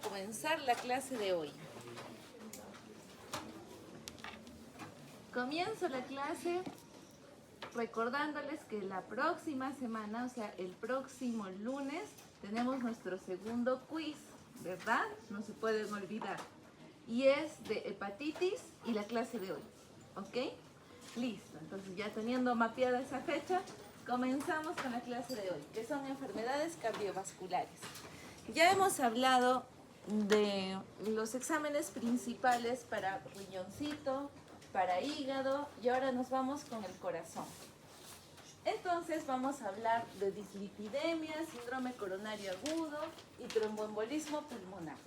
comenzar la clase de hoy. Comienzo la clase recordándoles que la próxima semana, o sea, el próximo lunes, tenemos nuestro segundo quiz, ¿verdad? No se pueden olvidar. Y es de hepatitis y la clase de hoy, ¿ok? Listo, entonces ya teniendo mapeada esa fecha, comenzamos con la clase de hoy, que son enfermedades cardiovasculares. Ya hemos hablado de los exámenes principales para riñoncito, para hígado, y ahora nos vamos con el corazón. Entonces vamos a hablar de dislipidemia, síndrome coronario agudo y tromboembolismo pulmonar.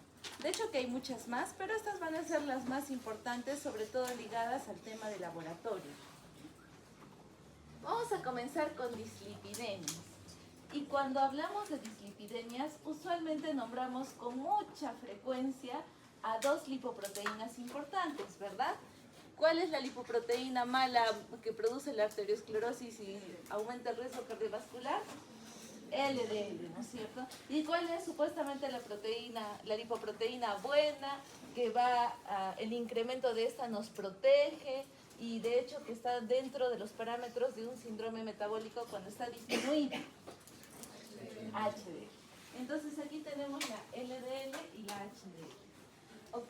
De hecho que hay muchas más, pero estas van a ser las más importantes, sobre todo ligadas al tema de laboratorio. Vamos a comenzar con dislipidemias. Y cuando hablamos de dislipidemias, usualmente nombramos con mucha frecuencia a dos lipoproteínas importantes, ¿verdad? ¿Cuál es la lipoproteína mala que produce la arteriosclerosis y aumenta el riesgo cardiovascular? LDL, ¿no es cierto? ¿Y cuál es supuestamente la lipoproteína buena, que el incremento de esta nos protege y de hecho que está dentro de los parámetros de un síndrome metabólico cuando está disminuida? HDL. Entonces aquí tenemos la LDL y la HDL. ¿Ok?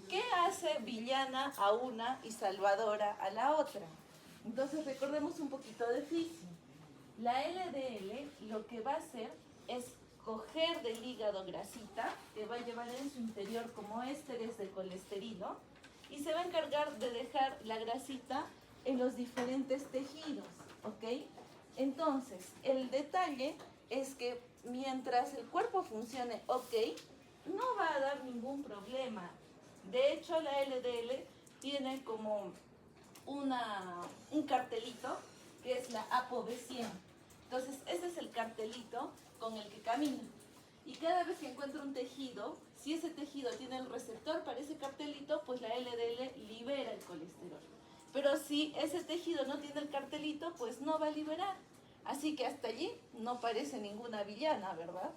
¿Qué hace villana a una y salvadora a la otra? Entonces recordemos un poquito de física. La LDL lo que va a hacer es coger del hígado grasita, que va a llevar en su interior como ésteres de colesterilo, y se va a encargar de dejar la grasita en los diferentes tejidos, ¿ok? Entonces, el detalle es que mientras el cuerpo funcione ok, no va a dar ningún problema. De hecho, la LDL tiene como un cartelito que es la ApoB100. Entonces, ese es el cartelito con el que camina. Y cada vez que encuentra un tejido, si ese tejido tiene el receptor para ese cartelito, pues la LDL libera el colesterol. Pero si ese tejido no tiene el cartelito, pues no va a liberar. Así que hasta allí no parece ninguna villana, ¿verdad?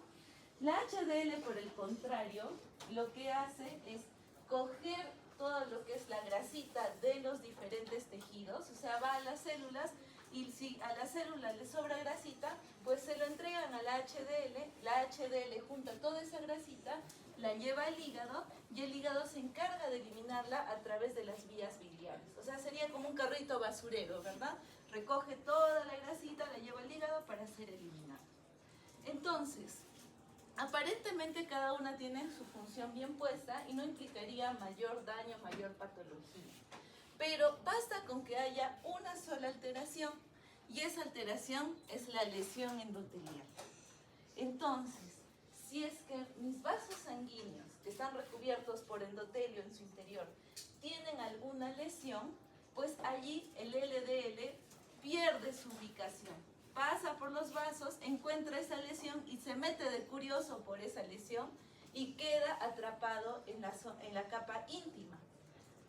La HDL, por el contrario, lo que hace es coger todo lo que es la grasita de los diferentes tejidos, o sea, va a las células y si a la célula le sobra grasita, pues se lo entregan a la HDL junta toda esa grasita, la lleva al hígado y el hígado se encarga de eliminarla a través de las vías biliares. O sea, sería como un carrito basurero, ¿verdad? Recoge toda la grasita, la lleva al hígado para ser eliminada. Entonces, aparentemente cada una tiene su función bien puesta y no implicaría mayor daño, mayor patología. Pero basta con que haya una sola alteración y esa alteración es la lesión endotelial. Entonces, si es que mis vasos sanguíneos que están recubiertos por endotelio en su interior tienen alguna lesión, pues allí el LDL pierde su ubicación. Pasa por los vasos, encuentra esa lesión y se mete de curioso por esa lesión y queda atrapado en la capa íntima.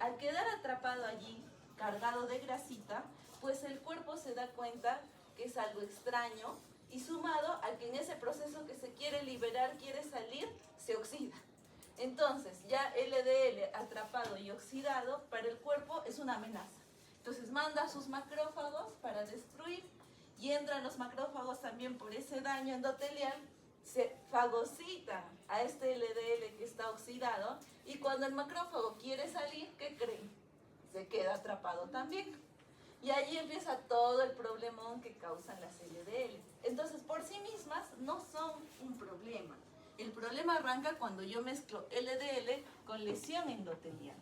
Al quedar atrapado allí, cargado de grasita, pues el cuerpo se da cuenta que es algo extraño y sumado a que en ese proceso que se quiere liberar, quiere salir, se oxida. Entonces, ya LDL atrapado y oxidado para el cuerpo es una amenaza. Entonces manda a sus macrófagos para destruir y entran los macrófagos también por ese daño endotelial, se fagocitan a este LDL que está oxidado y cuando el macrófago quiere salir, ¿qué creen? Se queda atrapado también. Y allí empieza todo el problemón que causan las LDL. Entonces, por sí mismas no son un problema. El problema arranca cuando yo mezclo LDL con lesión endotelial.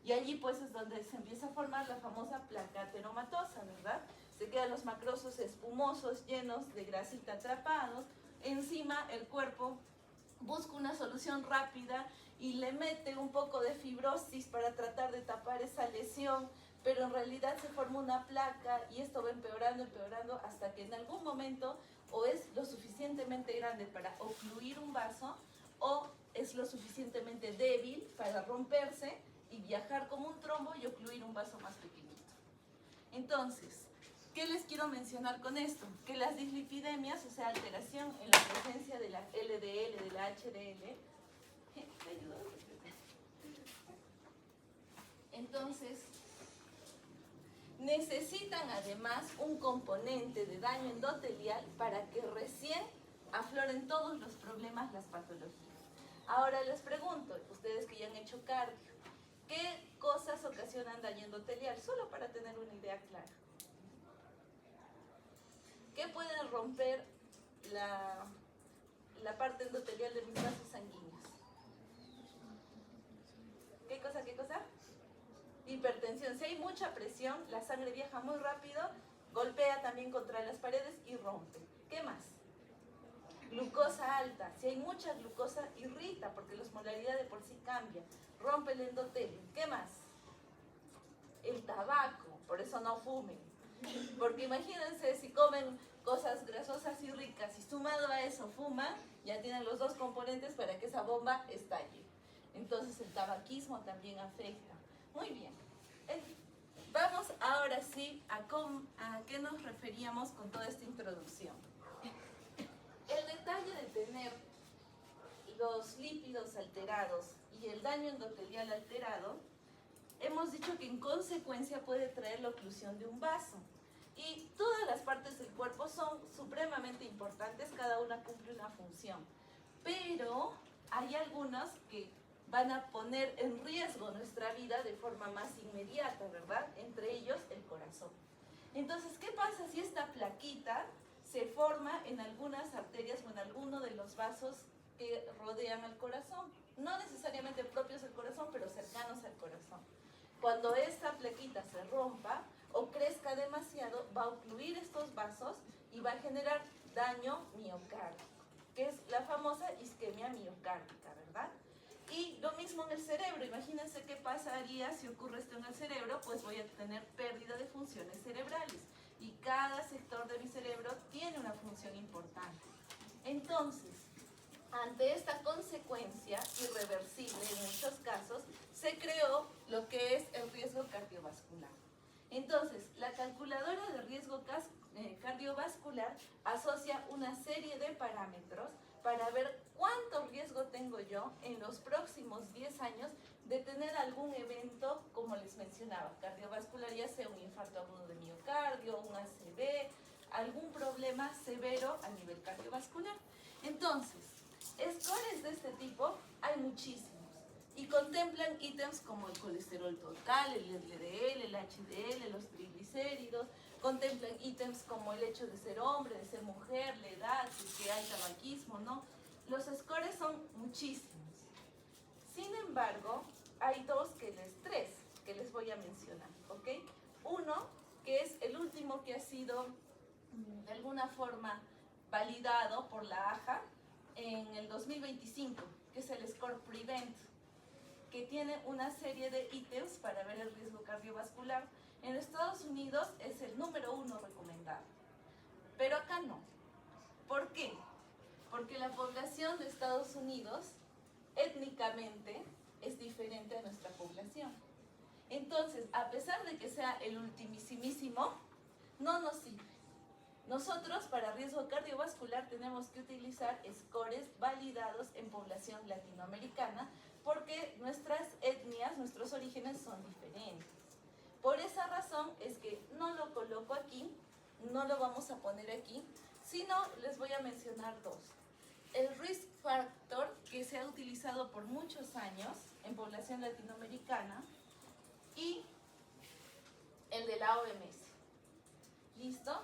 Y allí pues es donde se empieza a formar la famosa placa ateromatosa, ¿verdad? Se quedan los macrosos espumosos llenos de grasita atrapados. Encima el cuerpo busca una solución rápida y le mete un poco de fibrosis para tratar de tapar esa lesión, pero en realidad se forma una placa y esto va empeorando hasta que en algún momento o es lo suficientemente grande para ocluir un vaso o es lo suficientemente débil para romperse y viajar como un trombo y ocluir un vaso más pequeñito. Entonces, ¿qué les quiero mencionar con esto? Que las dislipidemias, o sea, alteración en la presencia de la LDL, de la HDL, le ayudó. Entonces, necesitan además un componente de daño endotelial para que recién afloren todos los problemas, las patologías. Ahora les pregunto, ustedes que ya han hecho cardio, ¿qué cosas ocasionan daño endotelial? Solo para tener una idea clara. ¿Qué puede romper la parte endotelial de mis vasos sanguíneos? ¿Qué cosa, qué cosa? Hipertensión. Si hay mucha presión, la sangre viaja muy rápido, golpea también contra las paredes y rompe. ¿Qué más? Glucosa alta. Si hay mucha glucosa, irrita porque la osmolaridad de por sí cambia. Rompe el endotelio. ¿Qué más? El tabaco. Por eso no fumen. Porque imagínense si comen cosas grasosas y ricas y sumado a eso fuman, ya tienen los dos componentes para que esa bomba estalle. Entonces el tabaquismo también afecta. Muy bien. Vamos ahora sí a qué nos referíamos con toda esta introducción. El detalle de tener los lípidos alterados y el daño endotelial alterado, hemos dicho que en consecuencia puede traer la oclusión de un vaso. Y todas las partes del cuerpo son supremamente importantes, cada una cumple una función. Pero hay algunas que van a poner en riesgo nuestra vida de forma más inmediata, ¿verdad? Entre ellos, el corazón. Entonces, ¿qué pasa si esta plaquita se forma en algunas arterias o en alguno de los vasos que rodean al corazón? No necesariamente propios del corazón, pero cercanos al corazón. Cuando esta plaquita se rompa o crezca demasiado, va a ocluir estos vasos y va a generar daño miocárdico, que es la famosa isquemia miocárdica, ¿verdad? Y lo mismo en el cerebro. Imagínense qué pasaría si ocurre esto en el cerebro, pues voy a tener pérdida de funciones cerebrales. Y cada sector de mi cerebro tiene una función importante. Entonces, ante esta consecuencia irreversible en muchos casos, se creó lo que es el riesgo cardiovascular. Entonces, la calculadora de riesgo cardiovascular asocia una serie de parámetros para ver cuánto riesgo tengo yo en los próximos 10 años de tener algún evento, como les mencionaba, cardiovascular, ya sea un infarto agudo de miocardio, un ACV, algún problema severo a nivel cardiovascular. Entonces, scores de este tipo hay muchísimos y contemplan ítems como el colesterol total, el LDL, el HDL, los triglicéridos, contemplan ítems como el hecho de ser hombre, de ser mujer, la edad, si hay tabaquismo, ¿no? Los scores son muchísimos. Sin embargo, hay tres que les voy a mencionar, ¿ok? Uno, que es el último que ha sido de alguna forma validado por la AHA en el 2025, que es el Score Prevent, que tiene una serie de ítems para ver el riesgo cardiovascular. En Estados Unidos es el número 1 recomendado, pero acá no. ¿Por qué? Porque la población de Estados Unidos étnicamente es diferente a nuestra población. Entonces, a pesar de que sea el ultimísimo, no nos sirve. Nosotros, para riesgo cardiovascular, tenemos que utilizar scores validados en población latinoamericana porque nuestras etnias, nuestros orígenes son diferentes. Por esa razón es que no lo coloco aquí, no lo vamos a poner aquí, sino les voy a mencionar dos. El risk factor que se ha utilizado por muchos años en población latinoamericana y el de la OMS. ¿Listo?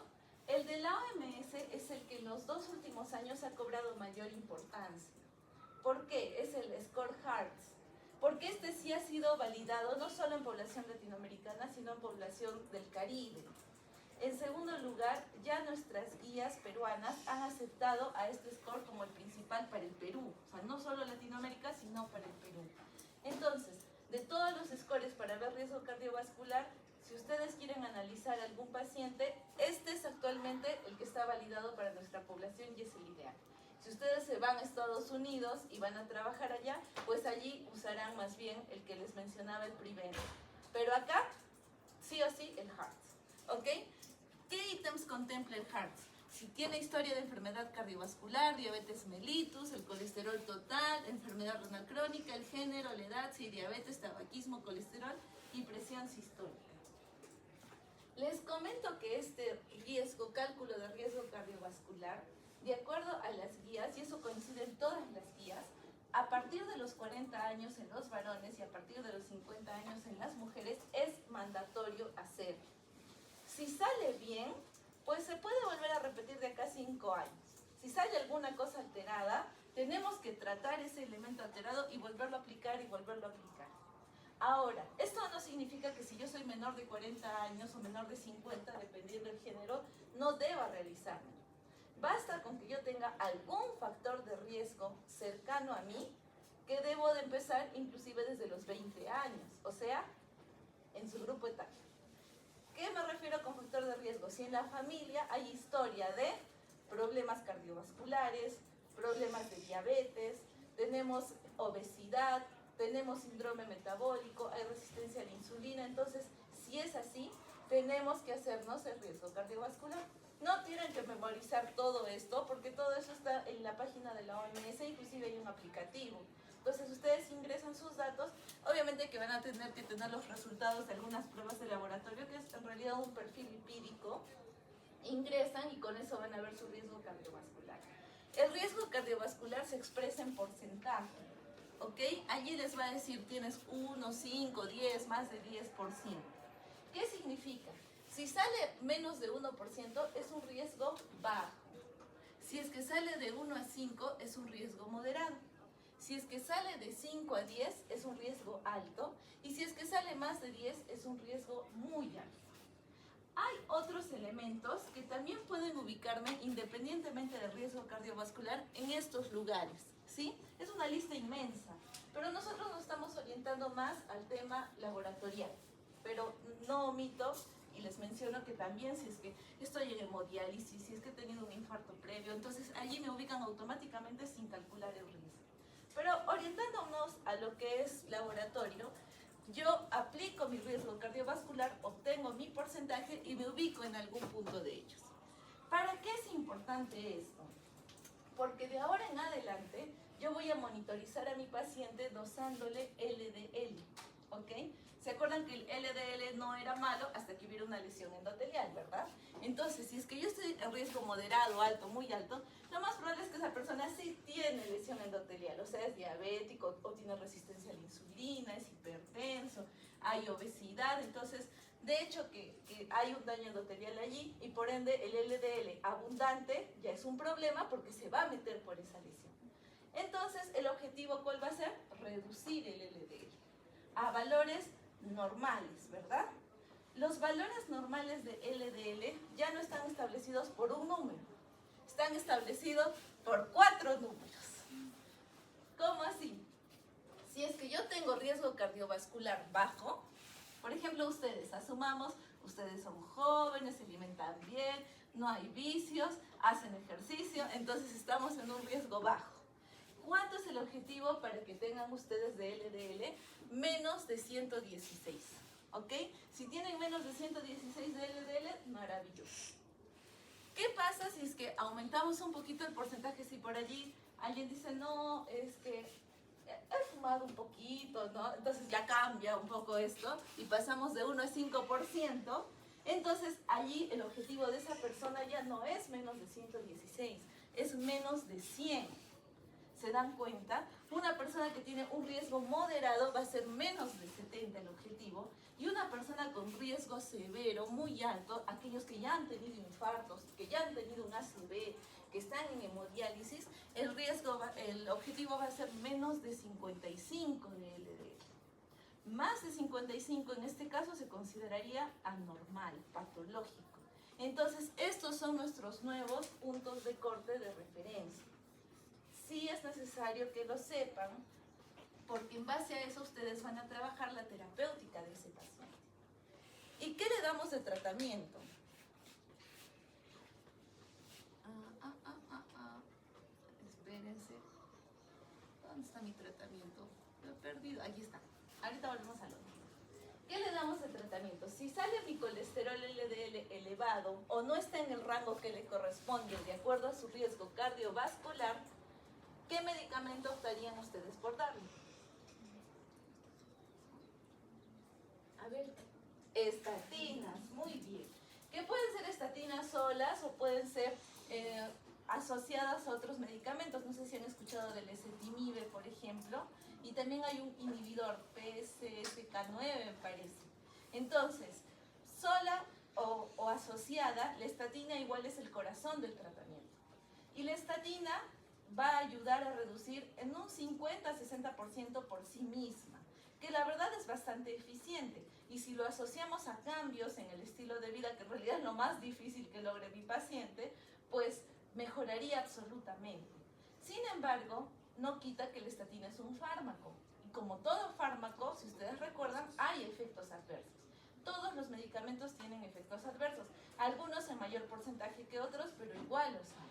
El de la OMS es el que en los 2 últimos años ha cobrado mayor importancia. ¿Por qué? Es el Score Hearts. Porque este sí ha sido validado no solo en población latinoamericana, sino en población del Caribe. En segundo lugar, ya nuestras guías peruanas han aceptado a este score como el principal para el Perú. O sea, no solo Latinoamérica, sino para el Perú. Entonces, de todos los scores para ver riesgo cardiovascular, si ustedes quieren analizar a algún paciente, este es actualmente el que está validado para nuestra población y es el ideal. Si ustedes se van a Estados Unidos y van a trabajar allá, pues allí usarán más bien el que les mencionaba, el Prevent. Pero acá, sí o sí, el Hearts. ¿Ok? ¿Qué ítems contempla el Hearts? si tiene historia de enfermedad cardiovascular, diabetes mellitus, el colesterol total, enfermedad renal crónica, el género, la edad, si hay diabetes, tabaquismo, colesterol y presión sistólica. Les comento que este riesgo, cálculo de riesgo cardiovascular, de acuerdo a las guías, y eso coincide en todas las guías, a partir de los 40 años en los varones y a partir de los 50 años en las mujeres es mandatorio hacer. Si sale bien, pues se puede volver a repetir de acá a 5 años. Si sale alguna cosa alterada, tenemos que tratar ese elemento alterado y volverlo a aplicar y volverlo a aplicar. Ahora, esto no significa que si yo soy menor de 40 años o menor de 50, dependiendo del género, no deba realizarlo. Basta con que yo tenga algún factor de riesgo cercano a mí que debo de empezar inclusive desde los 20 años, o sea, en su grupo etario. ¿Qué me refiero con factor de riesgo? Si en la familia hay historia de problemas cardiovasculares, problemas de diabetes, tenemos obesidad, tenemos síndrome metabólico, hay resistencia a la insulina, entonces, si es así, tenemos que hacernos el riesgo cardiovascular. No tienen que memorizar todo esto, porque todo eso está en la página de la OMS, inclusive hay un aplicativo. Entonces ustedes ingresan sus datos, obviamente que van a tener que tener los resultados de algunas pruebas de laboratorio, que es en realidad un perfil lipídico, ingresan y con eso van a ver su riesgo cardiovascular. El riesgo cardiovascular se expresa en porcentaje, ¿ok? Allí les va a decir, tienes 1, 5, 10, más de 10%. ¿Qué significa? Si sale menos de 1%, es un riesgo bajo. Si es que sale de 1 a 5, es un riesgo moderado. Si es que sale de 5 a 10, es un riesgo alto. Y si es que sale más de 10, es un riesgo muy alto. Hay otros elementos que también pueden ubicarme independientemente del riesgo cardiovascular en estos lugares, ¿sí? Es una lista inmensa, pero nosotros nos estamos orientando más al tema laboratorial. Pero no omito y les menciono que también si es que estoy en hemodiálisis, si es que he tenido un infarto previo, entonces allí me ubican automáticamente sin calcular el riesgo. Pero orientándonos a lo que es laboratorio, yo aplico mi riesgo cardiovascular, obtengo mi porcentaje y me ubico en algún punto de ellos. ¿Para qué es importante esto? Porque de ahora en adelante yo voy a monitorizar a mi paciente dosándole LDL, ¿ok? ¿Se acuerdan que el LDL no era malo hasta que hubiera una lesión endotelial, verdad? Entonces, si es que yo estoy en riesgo moderado, alto, muy alto, lo más probable es que esa persona sí tiene lesión endotelial, o sea, es diabético o tiene resistencia a la insulina, es hipertenso, hay obesidad, entonces, de hecho que hay un daño endotelial allí y por ende el LDL abundante ya es un problema porque se va a meter por esa lesión. Entonces, el objetivo, ¿cuál va a ser? Reducir el LDL a valores normales, ¿verdad? Los valores normales de LDL ya no están establecidos por un número, están establecidos por 4 números. ¿Cómo así? Si es que yo tengo riesgo cardiovascular bajo, por ejemplo, ustedes, asumamos, ustedes son jóvenes, se alimentan bien, no hay vicios, hacen ejercicio, entonces estamos en un riesgo bajo. ¿Cuánto es el objetivo para que tengan ustedes de LDL? Menos de 116, ¿ok? Si tienen menos de 116 de LDL, maravilloso. ¿Qué pasa si es que aumentamos un poquito el porcentaje? Si por allí alguien dice, no, es que he fumado un poquito, ¿no? Entonces ya cambia un poco esto y pasamos de 1 a 5%. Entonces allí el objetivo de esa persona ya no es menos de 116, es menos de 100. ¿Se dan cuenta? Una persona que tiene un riesgo moderado va a ser menos de 70 el objetivo y una persona con riesgo severo, muy alto, aquellos que ya han tenido infartos, que ya han tenido un ACV, que están en hemodiálisis, el objetivo va a ser menos de 55 de LDL. Más de 55 en este caso se consideraría anormal, patológico. Entonces, estos son nuestros nuevos puntos de corte de referencia. Sí es necesario que lo sepan, porque en base a eso ustedes van a trabajar la terapéutica de ese paciente. ¿Y qué le damos de tratamiento? Espérense. ¿Dónde está mi tratamiento? Lo he perdido. Aquí está. Ahorita volvemos a lo mismo. ¿Qué le damos de tratamiento? Si sale mi colesterol LDL elevado, elevado o no está en el rango que le corresponde de acuerdo a su riesgo cardiovascular, ¿qué medicamento optarían ustedes por darle? A ver, estatinas, muy bien. Que pueden ser estatinas solas o pueden ser asociadas a otros medicamentos. No sé si han escuchado del ezetimibe, por ejemplo, y también hay un inhibidor, PCSK9 me parece. Entonces, sola o asociada, la estatina igual es el corazón del tratamiento. Y la estatina va a ayudar a reducir en un 50-60% por sí misma, que la verdad es bastante eficiente. Y si lo asociamos a cambios en el estilo de vida, que en realidad es lo más difícil que logre mi paciente, pues mejoraría absolutamente. Sin embargo, no quita que la estatina es un fármaco. Y como todo fármaco, si ustedes recuerdan, hay efectos adversos. Todos los medicamentos tienen efectos adversos. Algunos en mayor porcentaje que otros, pero igual los hay.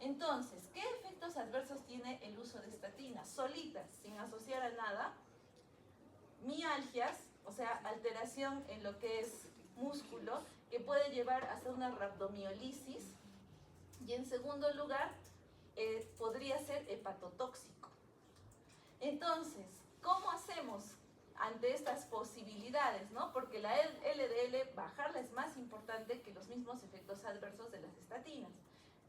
Entonces, ¿qué efectos adversos tiene el uso de estatinas? Solitas, sin asociar a nada. Mialgias, o sea, alteración en lo que es músculo, que puede llevar hasta una rhabdomiolisis. Y en segundo lugar, podría ser hepatotóxico. Entonces, ¿cómo hacemos ante estas posibilidades, ¿no? Porque la LDL, bajarla es más importante que los mismos efectos adversos de las estatinas.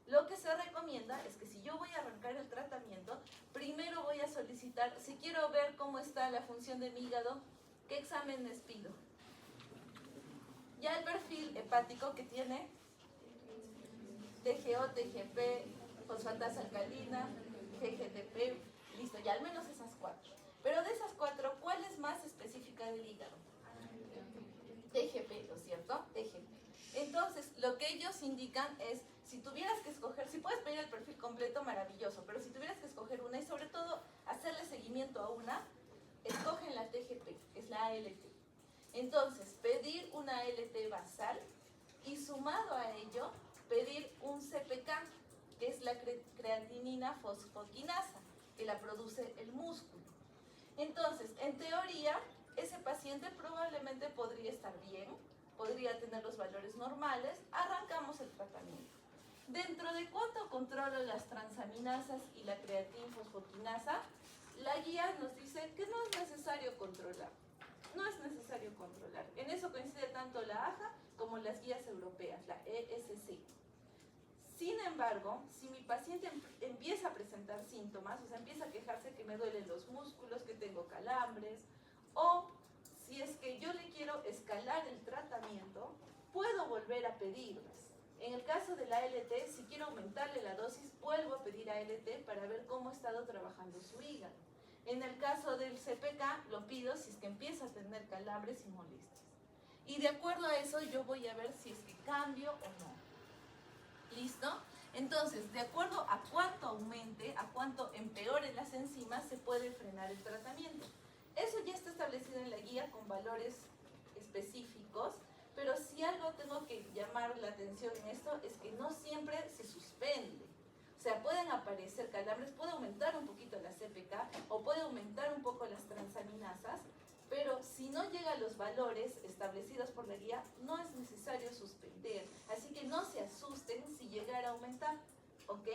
Lo que se recomienda es que si yo voy a arrancar el tratamiento, primero voy a solicitar, si quiero ver cómo está la función de mi hígado, ¿qué exámenes pido? Ya el perfil hepático que tiene TGO, TGP, fosfatasa alcalina, GGTP, listo, ya al menos esas 4. Pero de esas 4, ¿cuál es más específica del hígado? TGP, ¿no es cierto? TGP. Entonces, lo que ellos indican es, si tuvieras que escoger, si puedes pedir el perfil completo, maravilloso, pero si tuvieras que escoger una y sobre todo hacerle seguimiento a una, escogen la TGP, que es la ALT. Entonces, pedir una ALT basal y sumado a ello, pedir un CPK, que es la creatinina fosfoquinasa, que la produce el músculo. Entonces, en teoría, ese paciente probablemente podría estar bien, podría tener los valores normales, arrancamos el tratamiento. ¿Dentro de cuánto controlo las transaminasas y la creatinfosfoquinasa? La guía nos dice que no es necesario controlar. No es necesario controlar. En eso coincide tanto la AJA como las guías europeas, la ESC. Sin embargo, si mi paciente empieza a presentar síntomas, o sea, empieza a quejarse que me duelen los músculos, que tengo calambres, o si es que yo le quiero escalar el tratamiento, puedo volver a pedirlas. En el caso de la ALT, si quiero aumentarle la dosis, vuelvo a pedir ALT para ver cómo ha estado trabajando su hígado. En el caso del CPK, lo pido si es que empieza a tener calambres y molestias. Y de acuerdo a eso, yo voy a ver si es que cambio o no. ¿Listo? Entonces, de acuerdo a cuánto aumente, a cuánto empeore las enzimas, se puede frenar el tratamiento. Eso ya está establecido en la guía con valores específicos, pero si algo tengo que llamar la atención en esto es que no siempre se suspende. O sea, pueden aparecer calambres, puede aumentar un poquito la CPK o puede aumentar un poco las transaminasas, pero si no llega a los valores establecidos por la guía, no es necesario suspender. Así que no se asusten si llegara a aumentar, ¿ok?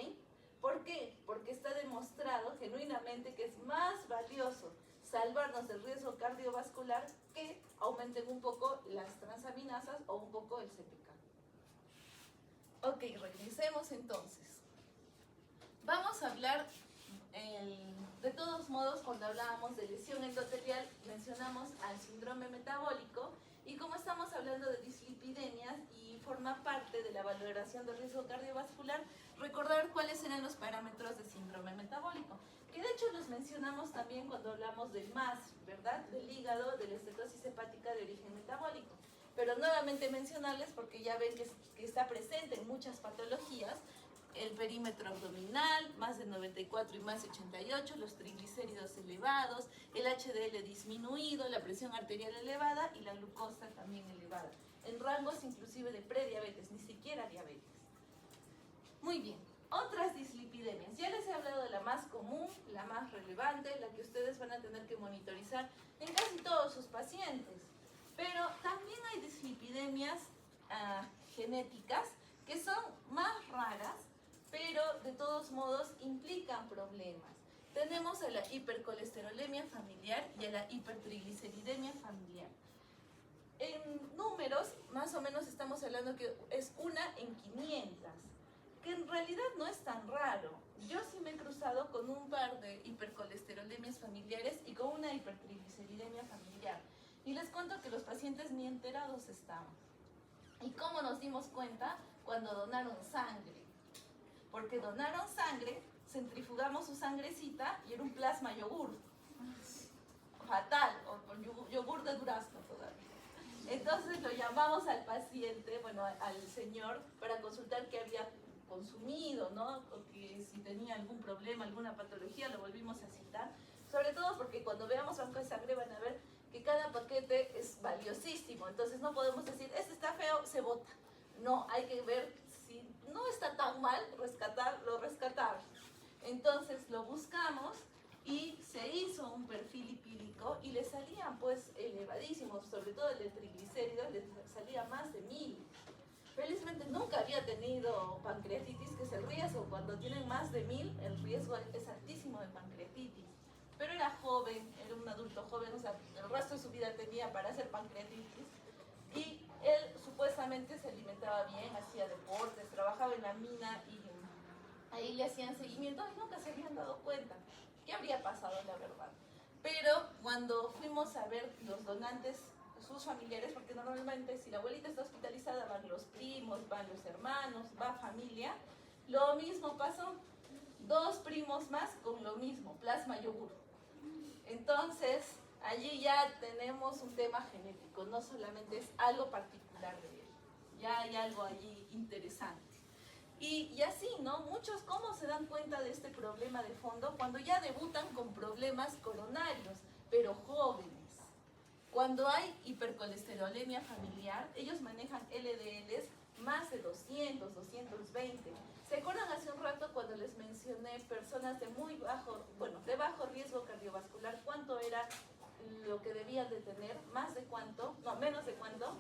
¿Por qué? Porque está demostrado genuinamente que es más valioso salvarnos del riesgo cardiovascular que aumenten un poco las transaminasas o un poco el CPK. Ok, regresemos entonces. Vamos a hablar, de todos modos, cuando hablábamos de lesión endotelial, mencionamos al síndrome metabólico, y como estamos hablando de dislipidemias y forma parte de la valoración del riesgo cardiovascular, recordar cuáles eran los parámetros de síndrome metabólico, que de hecho los mencionamos también cuando hablamos del MAS, ¿verdad? Del hígado, de la estenosis hepática de origen metabólico. Pero nuevamente mencionarles, porque ya ven que está presente en muchas patologías, el perímetro abdominal, más de 94 y más de 88, los triglicéridos elevados, el HDL disminuido, la presión arterial elevada y la glucosa también elevada, en rangos inclusive de prediabetes, ni siquiera diabetes. Muy bien, otras dislipidemias. Ya les he hablado de la más común, la más relevante, la que ustedes van a tener que monitorizar en casi todos sus pacientes. Pero también hay dislipidemias genéticas que son más raras, pero de todos modos implican problemas. Tenemos a la hipercolesterolemia familiar y a la hipertrigliceridemia familiar. En números, más o menos estamos hablando que es 1 en 500, que en realidad no es tan raro. Yo sí me he cruzado con un par de hipercolesterolemias familiares y con una hipertrigliceridemia familiar. Y les cuento que los pacientes ni enterados estaban. ¿Y cómo nos dimos cuenta? Cuando donaron sangre. Porque donaron sangre, centrifugamos su sangrecita y era un plasma yogur. Fatal, o con yogur de durazno todavía. Entonces lo llamamos al paciente, bueno, al señor, para consultar qué había consumido, ¿no? O que si tenía algún problema, alguna patología, lo volvimos a citar. Sobre todo porque cuando veamos banco de sangre van a ver que cada paquete es valiosísimo. Entonces no podemos decir, este está feo, se bota. No, hay que ver si no está tan mal, lo rescatamos. Entonces lo buscamos y se hizo un perfil lipídico y le salían pues elevadísimos, sobre todo el de triglicéridos, le salía más de 1000. Felizmente nunca había tenido pancreatitis, que es el riesgo. Cuando tienen más de 1000, el riesgo es altísimo de pancreatitis. Pero era joven, era un adulto joven, o sea, el resto de su vida tenía para hacer pancreatitis. Y él supuestamente se alimentaba bien, hacía deportes, trabajaba en la mina y ahí le hacían seguimiento y nunca se habían dado cuenta. ¿Qué habría pasado, la verdad? Pero cuando fuimos a ver los donantes, sus familiares, porque normalmente si la abuelita está hospitalizada van los primos, van los hermanos, va familia, lo mismo pasó. 2 primos más con lo mismo, plasma yogur. Entonces, allí ya tenemos un tema genético, no solamente es algo particular de él, ya hay algo allí interesante. Y así, ¿no? Muchos, ¿cómo se dan cuenta de este problema de fondo? Cuando ya debutan con problemas coronarios, pero jóvenes. Cuando hay hipercolesterolemia familiar, ellos manejan LDLs más de 200, 220. ¿Se acuerdan hace un rato cuando les mencioné personas de muy bajo, bueno, de bajo riesgo cardiovascular? ¿Cuánto era lo que debían de tener? ¿Más de cuánto? No, menos de cuánto.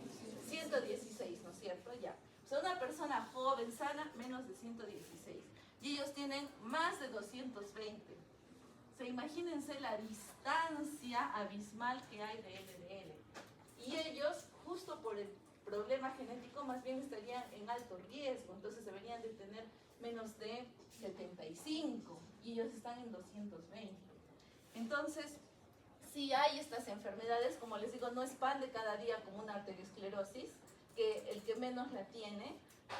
116, ¿no es cierto? Ya. O sea, una persona joven, sana, menos de 116. Y ellos tienen más de 220. O sea, imagínense la distancia abismal que hay de LDL. Y ellos, justo por el problema genético, más bien estarían en alto riesgo. Entonces deberían de tener menos de 75. Y ellos están en 220. Entonces, si hay estas enfermedades, como les digo, no es pan de cada día como una arteriosclerosis, que el que menos la tiene,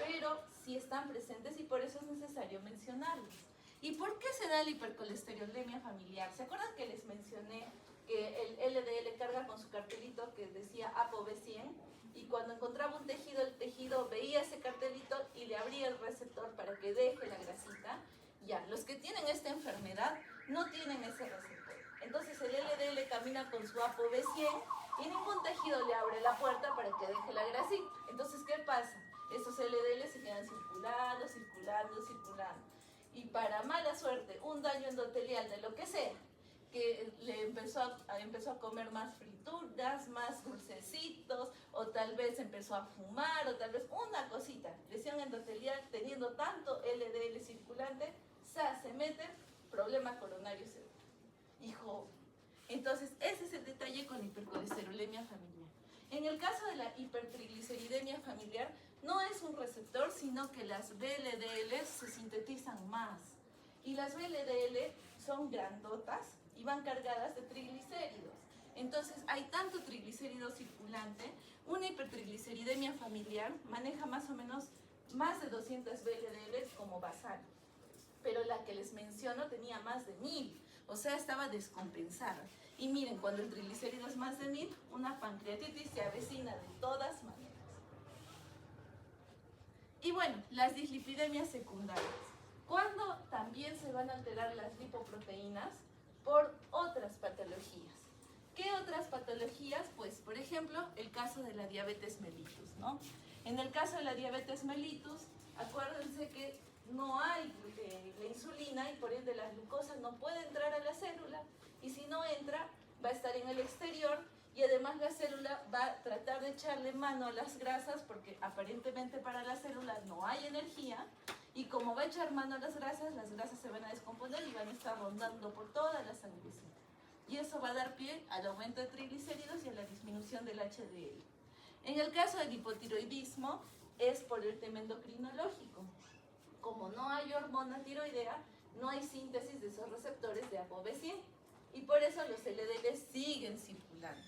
pero sí están presentes y por eso es necesario mencionarlos. ¿Y por qué se da la hipercolesterolemia familiar? ¿Se acuerdan que les mencioné que el LDL carga con su cartelito que decía ApoB100? Y cuando encontraba un tejido, el tejido veía ese cartelito y le abría el receptor para que deje la grasita. Ya, los que tienen esta enfermedad no tienen ese receptor. Entonces el LDL camina con su ApoB100 y ningún tejido le abre la puerta para que deje la grasita. Entonces, ¿qué pasa? Estos LDL se quedan circulando, circulando, circulando. Y para mala suerte, un daño endotelial de lo que sea, que le empezó a comer más frituras, más dulcecitos, o tal vez empezó a fumar, o tal vez una cosita, lesión endotelial, teniendo tanto LDL circulante, se mete, problema coronario severo. Hijo. Entonces, ese es el detalle con la hipercolesterolemia familiar. En el caso de la hipertrigliceridemia familiar, no es un receptor, sino que las VLDL se sintetizan más. Y las VLDL son grandotas y van cargadas de triglicéridos. Entonces, hay tanto triglicérido circulante, una hipertrigliceridemia familiar maneja más o menos más de 200 VLDL como basal. Pero la que les menciono tenía más de 1000, o sea, estaba descompensada. Y miren, cuando el triglicérido es más de 1000, una pancreatitis se avecina de todas maneras. Y bueno, las dislipidemias secundarias. ¿Cuándo también se van a alterar las lipoproteínas? Por otras patologías. ¿Qué otras patologías? Pues, por ejemplo, el caso de la diabetes mellitus, ¿no? En el caso de la diabetes mellitus, acuérdense que no hay la insulina y por ende la glucosa no puede entrar a la célula, y si no entra va a estar en el exterior y además la célula va a tratar de echarle mano a las grasas porque aparentemente para la célula no hay energía y como va a echar mano a las grasas se van a descomponer y van a estar rondando por toda la sangrecita. Y eso va a dar pie al aumento de triglicéridos y a la disminución del HDL. En el caso del hipotiroidismo es por el tema endocrinológico. Como no hay hormona tiroidea, no hay síntesis de esos receptores de ApoB100 y por eso los LDL siguen circulando.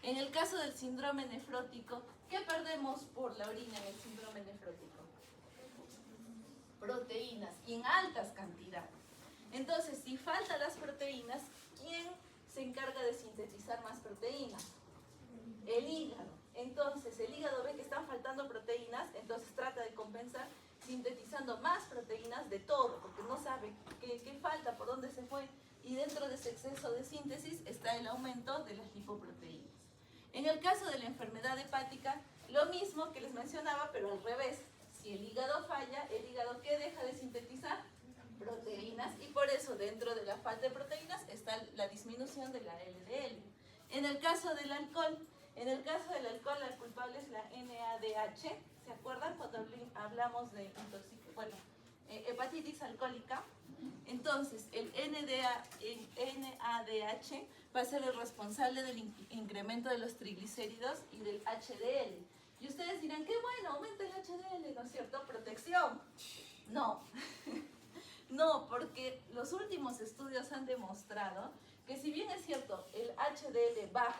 En el caso del síndrome nefrótico, ¿qué perdemos por la orina en el síndrome nefrótico? Proteínas y en altas cantidades. Entonces, si faltan las proteínas, ¿quién se encarga de sintetizar más proteínas? El hígado. Entonces, el hígado ve que están faltando proteínas, entonces trata de compensar sintetizando más proteínas de todo, porque no sabe qué falta, por dónde se fue. Y dentro de ese exceso de síntesis está el aumento de las lipoproteínas. En el caso de la enfermedad hepática, lo mismo que les mencionaba, pero al revés. Si el hígado falla, ¿el hígado qué deja de sintetizar? Proteínas, y por eso dentro de la falta de proteínas está la disminución de la LDL. En el caso del alcohol, la culpable es la NADH. ¿Se acuerdan cuando hablamos de hepatitis alcohólica? Entonces, el NADH va a ser el responsable del incremento de los triglicéridos y del HDL. Y ustedes dirán, qué bueno, aumenta el HDL, ¿no es cierto? Protección. No. No, porque los últimos estudios han demostrado que si bien es cierto, el HDL bajo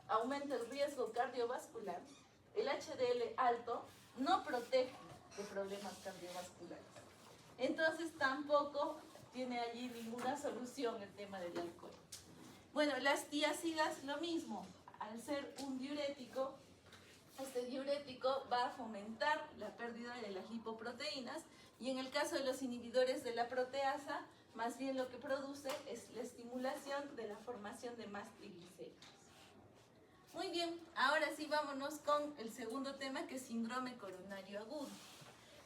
aumenta el riesgo cardiovascular, el HDL alto no protege de problemas cardiovasculares. Entonces tampoco tiene allí ninguna solución el tema del alcohol. Bueno, las tiazidas lo mismo. Al ser un diurético, este diurético va a fomentar la pérdida de las lipoproteínas y en el caso de los inhibidores de la proteasa, más bien lo que produce es la estimulación de la formación de más triglicéridos. Muy bien, ahora sí vámonos con el segundo tema, que es síndrome coronario agudo.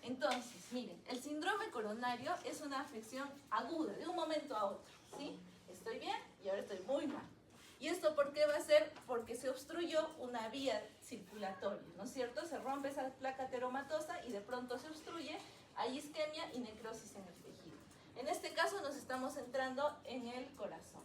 Entonces, miren, el síndrome coronario es una afección aguda, de un momento a otro, ¿sí? Estoy bien y ahora estoy muy mal. ¿Y esto por qué va a ser? Porque se obstruyó una vía circulatoria, ¿no es cierto? Se rompe esa placa ateromatosa y de pronto se obstruye, hay isquemia y necrosis en el tejido. En este caso nos estamos centrando en el corazón.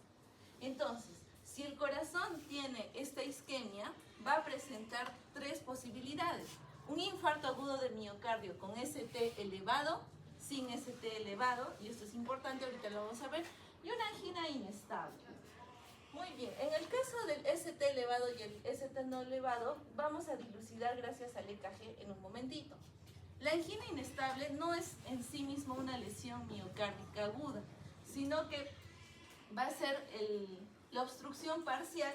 Entonces, si el corazón tiene esta isquemia, va a presentar tres posibilidades. Un infarto agudo de miocardio con ST elevado, sin ST elevado, y esto es importante, ahorita lo vamos a ver, y una angina inestable. Muy bien, en el caso del ST elevado y el ST no elevado, vamos a dilucidar gracias al EKG en un momentito. La angina inestable no es en sí mismo una lesión miocárdica aguda, sino que va a ser la obstrucción parcial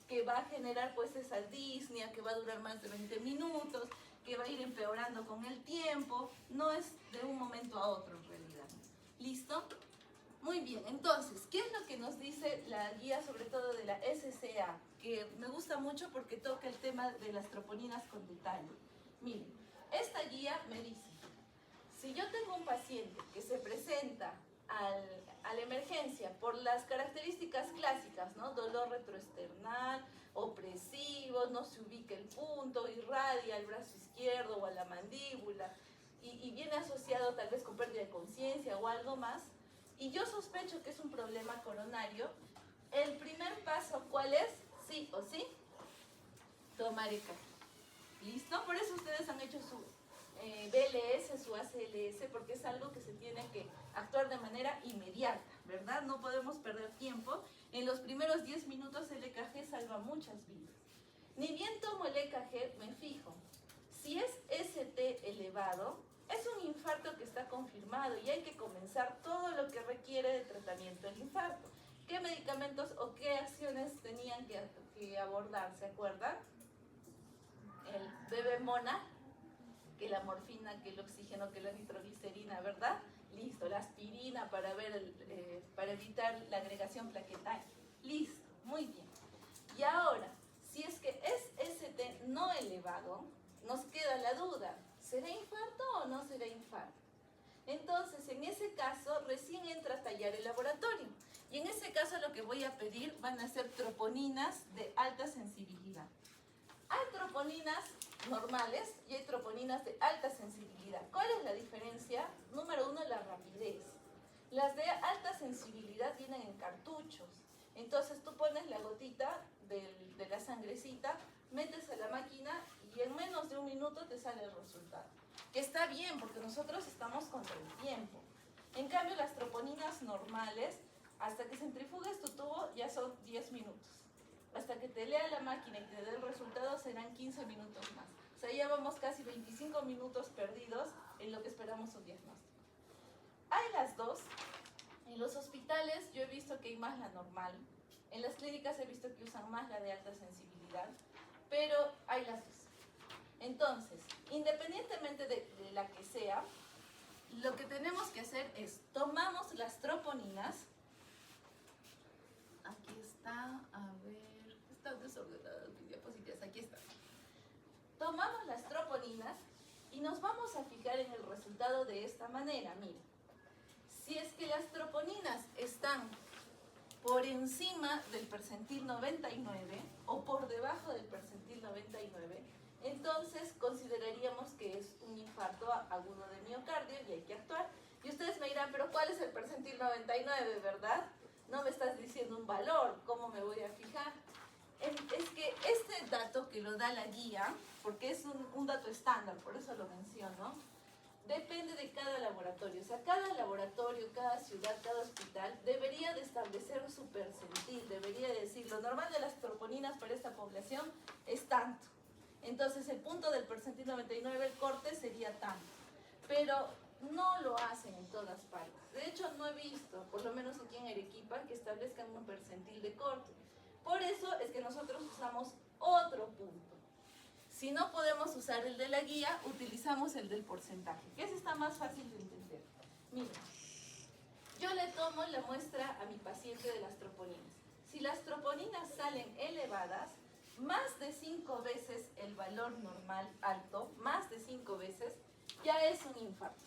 que va a generar pues esa disnea que va a durar más de 20 minutos, que va a ir empeorando con el tiempo, no es de un momento a otro en realidad. ¿Listo? Muy bien, entonces, ¿qué es lo que nos dice la guía, sobre todo de la SCA? Que me gusta mucho porque toca el tema de las troponinas con detalle. Miren, esta guía me dice, si yo tengo un paciente que se presenta a la emergencia por las características clásicas, ¿no? Dolor retroesternal, opresivo, no se ubica el punto, irradia al brazo izquierdo o a la mandíbula, y viene asociado tal vez con pérdida de conciencia o algo más, y yo sospecho que es un problema coronario, el primer paso, ¿cuál es? Sí o sí, tomar EKG. ¿Listo? Por eso ustedes han hecho su BLS, su ACLS, porque es algo que se tiene que actuar de manera inmediata, ¿verdad? No podemos perder tiempo. En los primeros 10 minutos el EKG salva muchas vidas. Ni bien tomo el EKG, me fijo. Si es ST elevado, es un infarto que está confirmado y hay que comenzar todo lo que requiere de tratamiento del infarto. ¿Qué medicamentos o qué acciones tenían que abordar? ¿Se acuerdan? El bebemona, que la morfina, que el oxígeno, que la nitroglicerina, ¿verdad? Listo, la aspirina para evitar la agregación plaquetaria. Listo, muy bien. Y ahora, si es que es ST no elevado, nos queda la duda, ¿será infarto o no será infarto? Entonces, en ese caso, recién entra a tallar el laboratorio. Y en ese caso lo que voy a pedir van a ser troponinas de alta sensibilidad. Hay troponinas normales y hay troponinas de alta sensibilidad. ¿Cuál es la diferencia? Número uno, la rapidez. Las de alta sensibilidad vienen en cartuchos. Entonces tú pones la gotita de la sangrecita, metes a la máquina y en menos de un minuto te sale el resultado. Que está bien porque nosotros estamos contra el tiempo. En cambio las troponinas normales, hasta que centrifugues tu tubo ya son 10 minutos. Hasta que te lea la máquina y te dé el resultado serán 15 minutos más. O sea, ya vamos casi 25 minutos perdidos en lo que esperamos un diagnóstico. Hay las dos. En los hospitales yo he visto que hay más la normal. En las clínicas he visto que usan más la de alta sensibilidad. Pero hay las dos. Entonces, independientemente de la que sea, lo que tenemos que hacer es tomamos las troponinas. Aquí está, a ver, está desordenado mis diapositivas, aquí está. Tomamos las troponinas y nos vamos a fijar en el resultado de esta manera, miren. Si es que las troponinas están por encima del percentil 99 o por debajo del percentil 99, entonces consideraríamos que es un infarto agudo de miocardio y hay que actuar. Y ustedes me dirán, pero ¿cuál es el percentil 99, verdad? No me estás diciendo un valor, ¿cómo me voy a fijar? Es que este dato que lo da la guía, porque es un dato estándar, por eso lo menciono, depende de cada laboratorio. O sea, cada laboratorio, cada ciudad, cada hospital debería de establecer su percentil, debería decir, lo normal de las troponinas para esta población es tanto. Entonces, el punto del percentil 99, el corte sería tanto. Pero no lo hacen en todas partes. De hecho, no he visto, por lo menos aquí en Arequipa, que establezcan un percentil de corte. Por eso es que nosotros usamos otro punto. Si no podemos usar el de la guía, utilizamos el del porcentaje, que ese está más fácil de entender. Miren, yo le tomo la muestra a mi paciente de las troponinas. Si las troponinas salen elevadas, más de 5 veces el valor normal alto, más de 5 veces, ya es un infarto.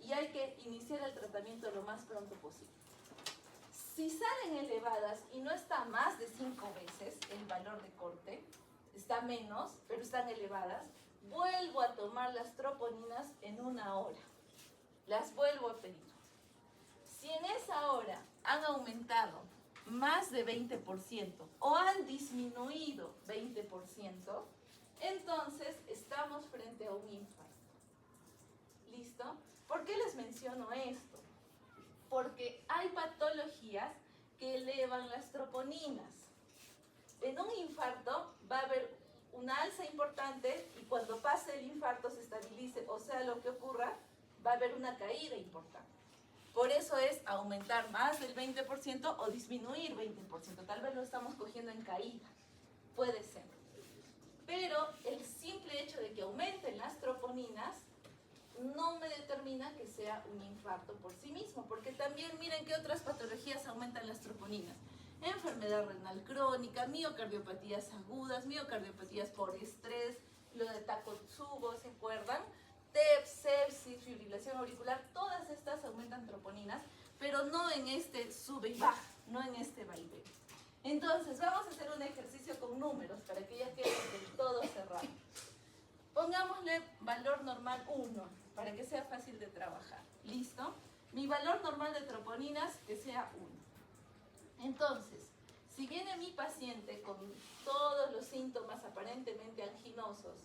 Y hay que iniciar el tratamiento lo más pronto posible. Si salen elevadas y no está más de 5 veces el valor de corte, está menos, pero están elevadas, vuelvo a tomar las troponinas en 1 hora. Las vuelvo a pedir. Si en esa hora han aumentado más de 20% o han disminuido 20%, entonces estamos frente a un infarto. ¿Listo? ¿Por qué les menciono esto? Porque hay patologías que elevan las troponinas. En un infarto va a haber una alza importante y cuando pase el infarto se estabilice, o sea, lo que ocurra, va a haber una caída importante. Por eso es aumentar más del 20% o disminuir 20%. Tal vez lo estamos cogiendo en caída. Puede ser. Pero el simple hecho de que aumenten las troponinas no me determina que sea un infarto por sí mismo, porque también miren qué otras patologías aumentan las troponinas. Enfermedad renal crónica, miocardiopatías agudas, miocardiopatías por estrés, lo de Takotsubo, ¿se acuerdan? TEP, sepsis, fibrilación auricular, todas estas aumentan troponinas, pero no en este sube y baja, no en este vaivén. Entonces, vamos a hacer un ejercicio con números para que ya quede del todo cerrado. Pongámosle valor normal 1, para que sea fácil de trabajar. ¿Listo? Mi valor normal de troponinas, que sea 1. Entonces, si viene mi paciente con todos los síntomas aparentemente anginosos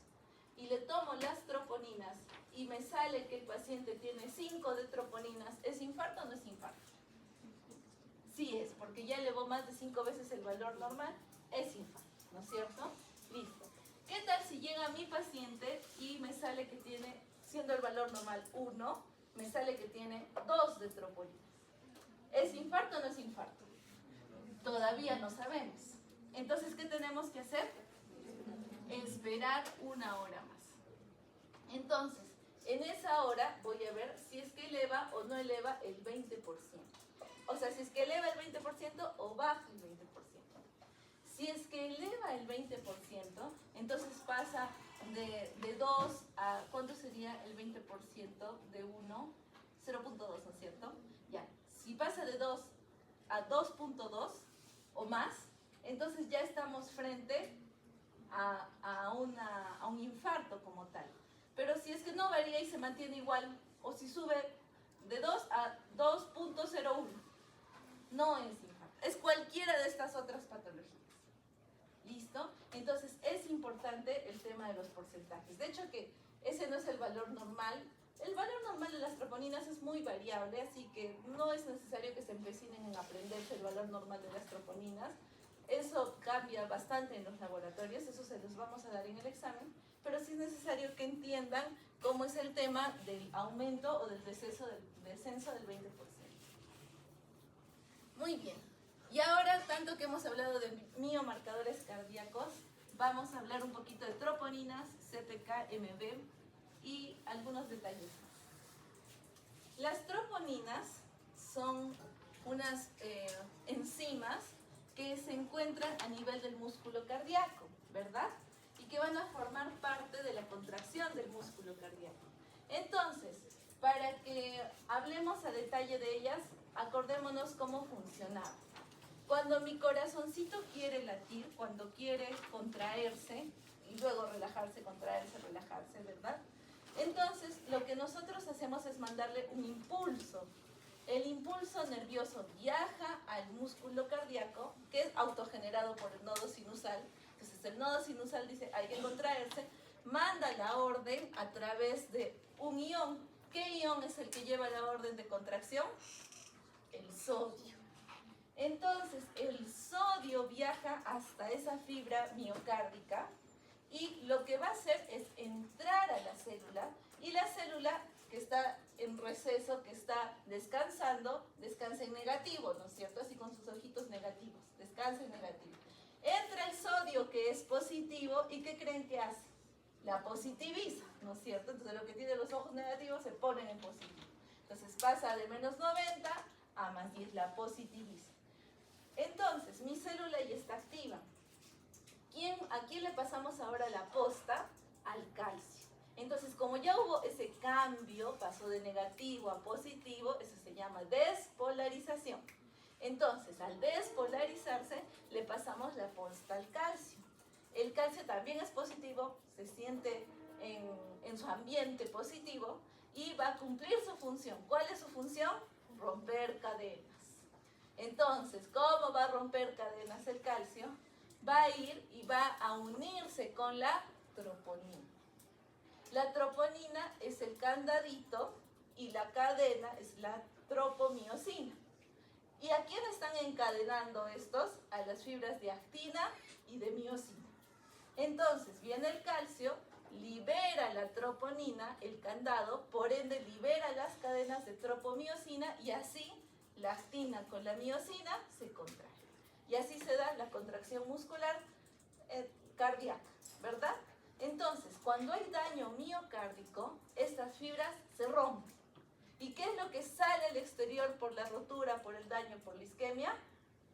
y le tomo las troponinas y me sale que el paciente tiene 5 de troponinas, ¿es infarto o no es infarto? Sí es, porque ya elevó más de 5 veces el valor normal, es infarto, ¿no es cierto? Listo. ¿Qué tal si llega mi paciente y me sale que tiene, siendo el valor normal 1, me sale que tiene 2 de troponinas? ¿Es infarto o no es infarto? Todavía no sabemos. Entonces, ¿qué tenemos que hacer? Esperar 1 hora más. Entonces, en esa hora voy a ver si es que eleva o no eleva el 20%. O sea, si es que eleva el 20% o baja el 20%. Si es que eleva el 20%, entonces pasa de 2 a, ¿cuánto sería el 20% de 1? 0.2, ¿no es cierto? Ya, si pasa de 2 a a 2.2 o más, entonces ya estamos frente a un infarto como tal. Pero si es que no varía y se mantiene igual, o si sube de 2 a 2.01, no es infarto, es cualquiera de estas otras patologías. ¿Listo? Entonces es importante el tema de los porcentajes. De hecho que ese no es el valor normal. El valor normal de las troponinas es muy variable, así que no es necesario que se empecinen en aprenderse el valor normal de las troponinas. Eso cambia bastante en los laboratorios, eso se los vamos a dar en el examen, pero sí es necesario que entiendan cómo es el tema del aumento o del descenso del 20%. Muy bien. Y ahora, tanto que hemos hablado de miomarcadores cardíacos, vamos a hablar un poquito de troponinas, CPK, MB y algunos detalles más. Las troponinas son unas enzimas que se encuentran a nivel del músculo cardíaco, ¿verdad? Y que van a formar parte de la contracción del músculo cardíaco. Entonces, para que hablemos a detalle de ellas, acordémonos cómo funcionaba. Cuando mi corazoncito quiere latir, cuando quiere contraerse, y luego relajarse, contraerse, relajarse, ¿verdad? Entonces, lo que nosotros hacemos es mandarle un impulso. El impulso nervioso viaja al músculo cardíaco, que es autogenerado por el nodo sinusal. Entonces, el nodo sinusal dice, hay que contraerse, manda la orden a través de un ion. ¿Qué ion es el que lleva la orden de contracción? El sodio. Entonces, el sodio viaja hasta esa fibra miocárdica y lo que va a hacer es entrar a la célula, y la célula que está en receso, que está descansando, descansa en negativo, ¿no es cierto? Así con sus ojitos negativos, descansa en negativo. Entra el sodio, que es positivo, ¿y qué creen que hace? La positiviza, ¿no es cierto? Entonces lo que tiene los ojos negativos se ponen en positivo. Entonces pasa de menos 90 a más 10, la positiviza. Entonces, mi célula ya está activa. ¿A quién le pasamos ahora la posta? Al calcio. Entonces, como ya hubo ese cambio, pasó de negativo a positivo, eso se llama despolarización. Entonces, al despolarizarse, le pasamos la posta al calcio. El calcio también es positivo, se siente en su ambiente positivo y va a cumplir su función. ¿Cuál es su función? Romper cadenas. Entonces, ¿cómo va a romper cadenas el calcio? Va a ir y va a unirse con la troponina. La troponina es el candadito y la cadena es la tropomiosina. ¿Y a quién están encadenando estos? A las fibras de actina y de miosina. Entonces, viene el calcio, libera la troponina, el candado, por ende libera las cadenas de tropomiosina y así la actina con la miosina se contrae. Y así se da la contracción muscular cardíaca, ¿verdad? Entonces, cuando hay daño miocárdico, estas fibras se rompen. ¿Y qué es lo que sale al exterior por la rotura, por el daño, por la isquemia?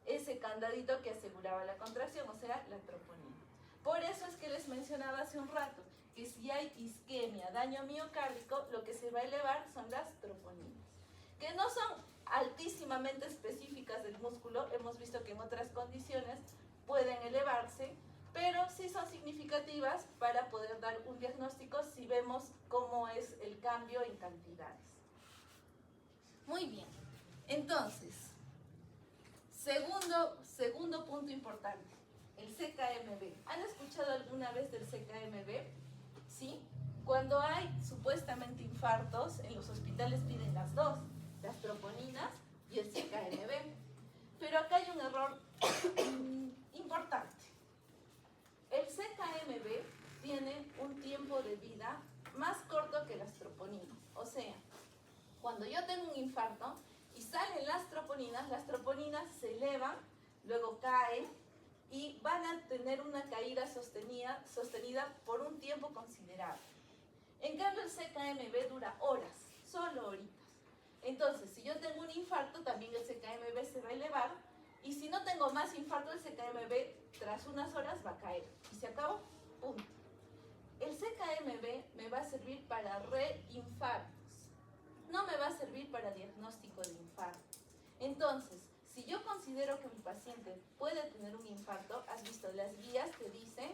Ese candadito que aseguraba la contracción, o sea, la troponina. Por eso es que les mencionaba hace un rato que si hay isquemia, daño miocárdico, lo que se va a elevar son las troponinas, que no son altísimamente específicas del músculo. Hemos visto que en otras condiciones pueden elevarse, pero sí son significativas para poder dar un diagnóstico si vemos cómo es el cambio en cantidades. Muy bien, entonces, segundo punto importante, el CKMB. ¿Han escuchado alguna vez del CKMB? ¿Sí? Cuando hay supuestamente infartos, en los hospitales piden las dos, las troponinas y el CKMB. Pero acá hay un error importante. El CKMB tiene un tiempo de vida más corto que las troponinas. O sea, cuando yo tengo un infarto y salen las troponinas se elevan, luego caen y van a tener una caída sostenida por un tiempo considerable. En cambio, el CKMB dura horas, solo horitas. Entonces, si yo tengo un infarto, también el CKMB se va a elevar, y si no tengo más infarto, el CKMB tras unas horas va a caer. Y se acabó, punto. El CKMB me va a servir para reinfartos, no me va a servir para diagnóstico de infarto. Entonces, Si yo considero que mi paciente puede tener un infarto, has visto, las guías te dicen,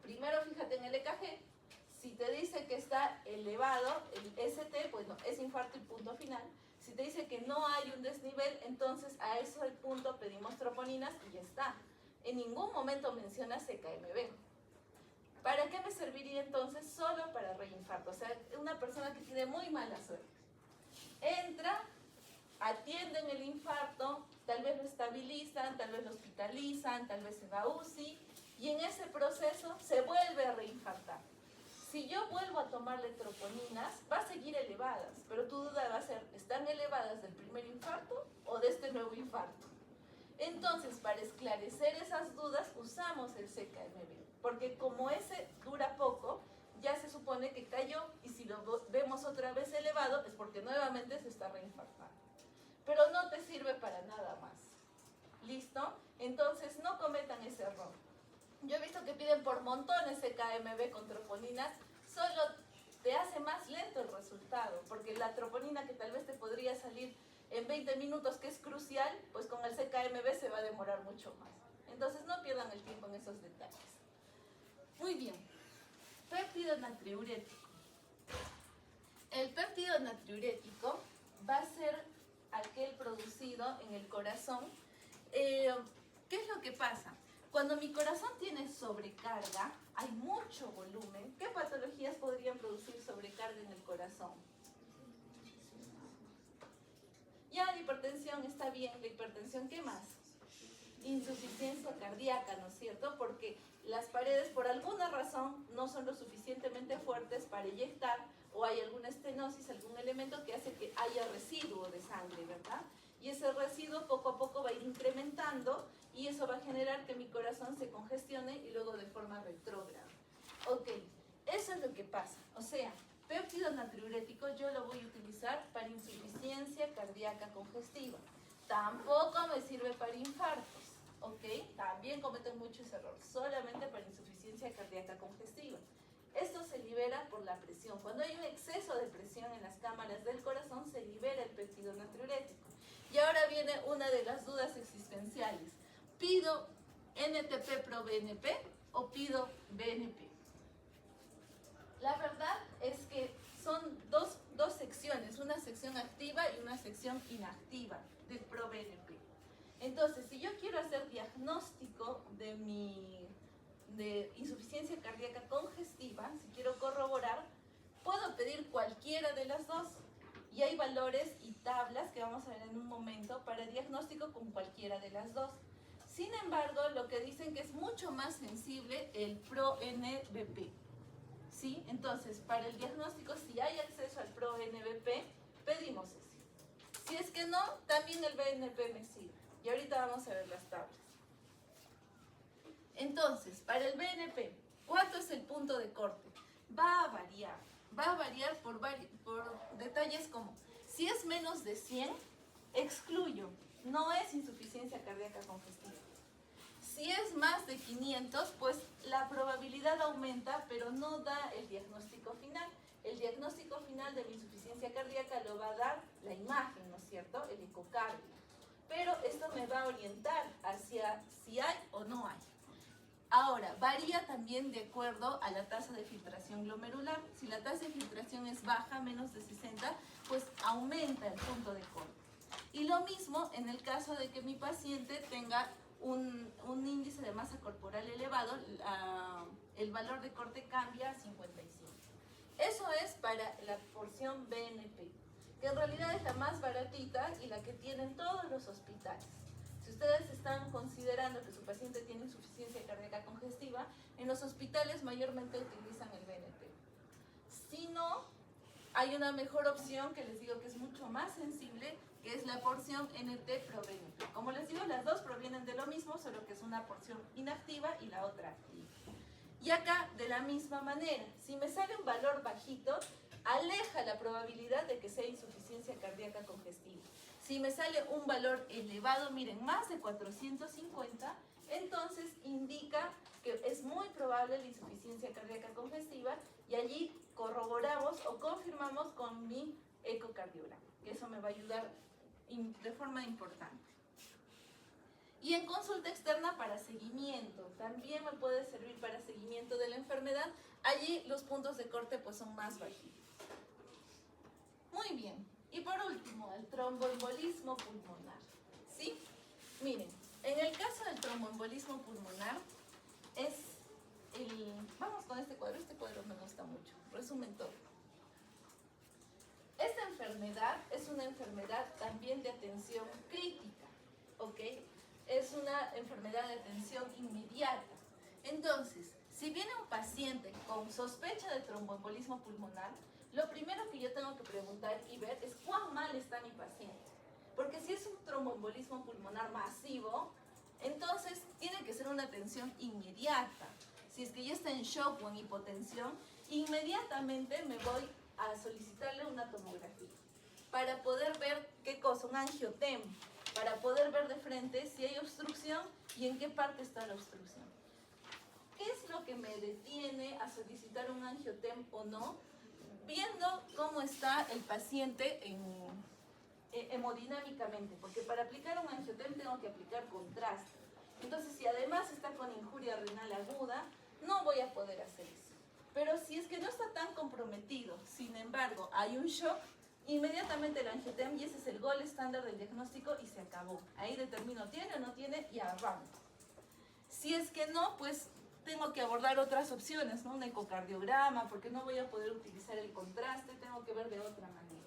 primero fíjate en el EKG, si te dice que está elevado el ST, pues no, es infarto y punto final. Si te dice que no hay un desnivel, entonces a eso el punto pedimos troponinas y ya está. En ningún momento menciona CKMB. ¿Para qué me serviría entonces? Solo para reinfarto. O sea, una persona que tiene muy mala suerte. Entra, atienden el infarto, tal vez lo estabilizan, tal vez lo hospitalizan, tal vez se va a UCI, y en ese proceso se vuelve a reinfartar. Si yo vuelvo a tomarle troponinas, va a seguir elevadas, pero tu duda va a ser, ¿están elevadas del primer infarto o de este nuevo infarto? Entonces, para esclarecer esas dudas, usamos el CKMB, porque como ese dura poco, ya se supone que cayó, y si lo vemos otra vez elevado, es porque nuevamente se está reinfartando. Pero no te sirve para nada más. ¿Listo? Entonces, no cometan ese error. Yo he visto que piden por montones CKMB con troponinas, solo te hace más lento el resultado, porque la troponina que tal vez te podría salir en 20 minutos, que es crucial, pues con el CKMB se va a demorar mucho más. Entonces no pierdan el tiempo en esos detalles. Muy bien. Péptido natriurético. El péptido natriurético va a ser aquel producido en el corazón. ¿Qué es lo que pasa? Cuando mi corazón tiene sobrecarga, hay mucho volumen. ¿Qué patologías podrían producir sobrecarga en el corazón? Ya la hipertensión está bien, la hipertensión, ¿qué más? Insuficiencia cardíaca, ¿no es cierto? Porque las paredes por alguna razón no son lo suficientemente fuertes para eyectar, o hay alguna estenosis, algún elemento que hace que haya residuo de sangre, ¿verdad? Y ese residuo poco a poco va a ir incrementando y eso va a generar que mi corazón se congestione y luego de forma retrógrada. Ok, eso es lo que pasa. O sea, péptido natriurético yo lo voy a utilizar para insuficiencia cardíaca congestiva. Tampoco me sirve para infartos, ¿ok? También cometen mucho ese error, solamente para insuficiencia cardíaca congestiva. Esto se libera por la presión. Cuando hay un exceso de presión en las cámaras del corazón, se libera el péptido natriurético. Y ahora viene una de las dudas existenciales. ¿Pido NTP-proBNP o pido BNP? La verdad es que son dos secciones, una sección activa y una sección inactiva del proBNP. Entonces, si yo quiero hacer diagnóstico de insuficiencia cardíaca congestiva, si quiero corroborar, puedo pedir cualquiera de las dos. Y hay valores y tablas que vamos a ver en un momento para diagnóstico con cualquiera de las dos. Sin embargo, lo que dicen que es mucho más sensible el ProNBP. ¿Sí? Entonces, para el diagnóstico, si hay acceso al ProNBP, pedimos ese. Si es que no, también el BNP me sirve. Y ahorita vamos a ver las tablas. Entonces, para el BNP, ¿cuánto es el punto de corte? Va a variar. Va a variar por detalles como, si es menos de 100, excluyo, no es insuficiencia cardíaca congestiva. Si es más de 500, pues la probabilidad aumenta, pero no da el diagnóstico final. El diagnóstico final de mi insuficiencia cardíaca lo va a dar la imagen, ¿no es cierto? El ecocardio. Pero esto me va a orientar hacia si hay o no hay. Ahora, varía también de acuerdo a la tasa de filtración glomerular. Si la tasa de filtración es baja, menos de 60, pues aumenta el punto de corte. Y lo mismo en el caso de que mi paciente tenga un índice de masa corporal elevado, el valor de corte cambia a 55. Eso es para la porción BNP, que en realidad es la más baratita y la que tienen todos los hospitales. Si ustedes están considerando que su paciente tiene insuficiencia cardíaca congestiva, en los hospitales mayormente utilizan el BNP. Si no, hay una mejor opción que les digo que es mucho más sensible, que es la porción NT-proBNP. Como les digo, las dos provienen de lo mismo, solo que es una porción inactiva y la otra activa. Y acá, de la misma manera, si me sale un valor bajito, aleja la probabilidad de que sea insuficiencia cardíaca congestiva. Si me sale un valor elevado, miren, más de 450, entonces indica que es muy probable la insuficiencia cardíaca congestiva y allí corroboramos o confirmamos con mi ecocardiograma, que eso me va a ayudar de forma importante. Y en consulta externa para seguimiento, también me puede servir para seguimiento de la enfermedad. Allí los puntos de corte pues son más bajitos. Muy bien. Y por último, el tromboembolismo pulmonar. ¿Sí? Miren, en el caso del tromboembolismo pulmonar es el... Vamos con este cuadro me gusta mucho, resumen todo. Esta enfermedad es una enfermedad también de atención crítica, ¿ok? Es una enfermedad de atención inmediata. Entonces, si viene un paciente con sospecha de tromboembolismo pulmonar, lo primero que yo tengo que preguntar y ver es cuán mal está mi paciente. Porque si es un tromboembolismo pulmonar masivo, entonces tiene que ser una atención inmediata. Si es que ya está en shock o en hipotensión, inmediatamente me voy a solicitarle una tomografía para poder ver qué cosa, un angiotem, para poder ver de frente si hay obstrucción y en qué parte está la obstrucción. ¿Qué es lo que me detiene a solicitar un angiotem o no? Viendo cómo está el paciente hemodinámicamente, porque para aplicar un angiotem tengo que aplicar contraste. Entonces, si además está con injuria renal aguda, no voy a poder hacer eso. Pero si es que no está tan comprometido, sin embargo, hay un shock, inmediatamente el angiotem, y ese es el gol estándar del diagnóstico, y se acabó. Ahí determino, ¿tiene o no tiene? Y arranco. Si es que no, pues tengo que abordar otras opciones, ¿no? Un ecocardiograma, porque no voy a poder utilizar el contraste, tengo que ver de otra manera.